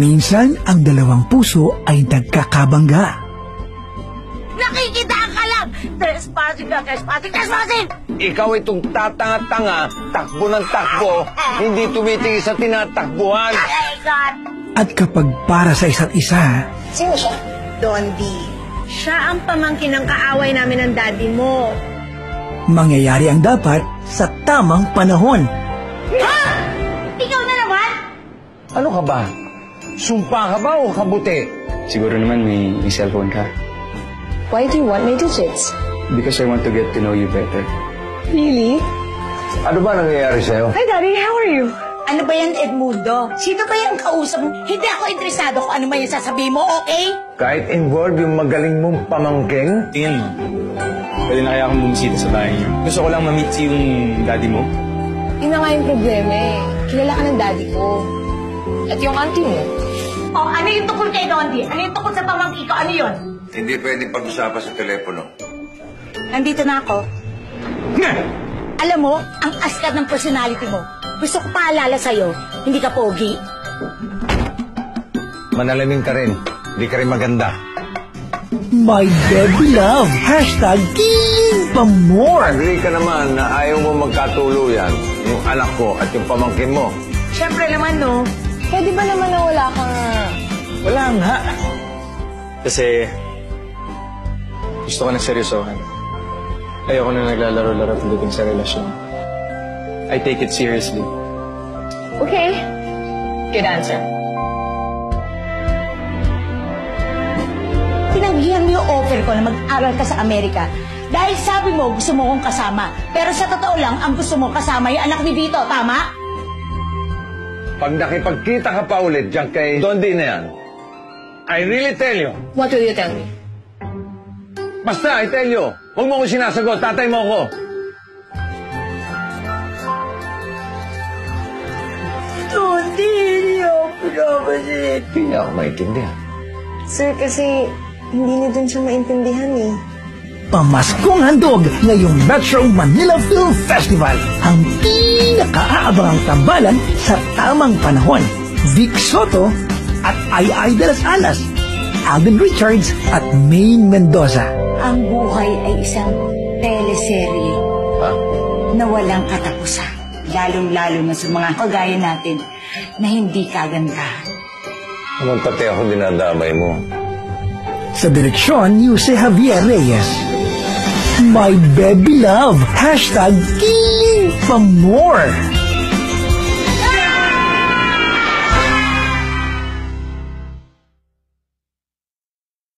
Minsan, ang dalawang puso ay nagkakabangga. Nakikita ka lang! Trespassing! Ikaw itong tatanga-tanga, takbo ng takbo, hindi tumitingin sa tinatakbuhan. God! At kapag para sa isa't isa, Sino siya? Dondi. Siya ang pamangkin ng kaaway namin ng daddy mo. mangyayari ang dapat sa tamang panahon. Ha? Ikaw na naman? Ano ka ba? Sumpa ka ba o kabuti? Siguro naman may cellphone ka. Why do you want my digits? Because I want to get to know you better. Really? Ano ba nangyayari sa'yo? Hi, Daddy. How are you? Ano ba yan, Edmundo? Sino ba yung kausap mo? Hindi ako interesado kung ano man yung sasabihin mo, okay? Kahit involved yung magaling mong pamangking? Tingin mo, pwede na kaya akong bumisita sa bahay niyo. Gusto ko lang ma-meet si yung daddy mo. Yun na nga yung problema eh. Kilala ka ng daddy ko. At yung auntie mo. Oh, ano yung tukol kay Dondi? Ano yung tukol sa pamangkin ko? Ano yun? Hindi pwedeng pag-usapan sa telepono. Nandito na ako. Alam mo, ang askat ng personality mo. Gusto ko paalala sa'yo, hindi ka pogi. Manalamin ka rin. Hindi ka rin maganda. My baby love, hashtag King pa more. Agree ka naman na ayaw mo magkatuluyan yung anak ko at yung pamangkin mo. Siyempre naman, no? Pwede ba naman na wala kang... Wala nga. Kasi gusto ko na seryosohan. Ayoko na naglalaro-laro pagdating sa relasyon. I take it seriously. Okay. Good answer. Tinanggihan mo yung offer ko na mag-aral ka sa Amerika dahil sabi mo gusto mo kong kasama. Pero sa totoo lang, ang gusto mo kasama yung anak ni Vito, tama? Pag nakipagkita ka pa ulit dyan kay Dondi na yan, I really tell you. What will you tell me? Basta, I tell you. Huwag mo ko sinasagot. Tatay mo ko. Dondi, Hindi niya ako maintindihan. Sir, kasi hindi niyo dun siya maintindihan eh. Pamaskong handog ngayong Metro Manila Film Festival. Ang pinakaabangang tambalan sa tamang panahon. Vic Soto at Ay de las Alas, Alden Richards at Maine Mendoza. Ang buhay ay isang teleserye na walang katapusan. Lalong-lalo na sa mga kagaya natin na hindi kaganda. Naman pati ako dinadamay mo. Sa direksyon ni Jose Javier Reyes. My baby love, hashtag King pa more.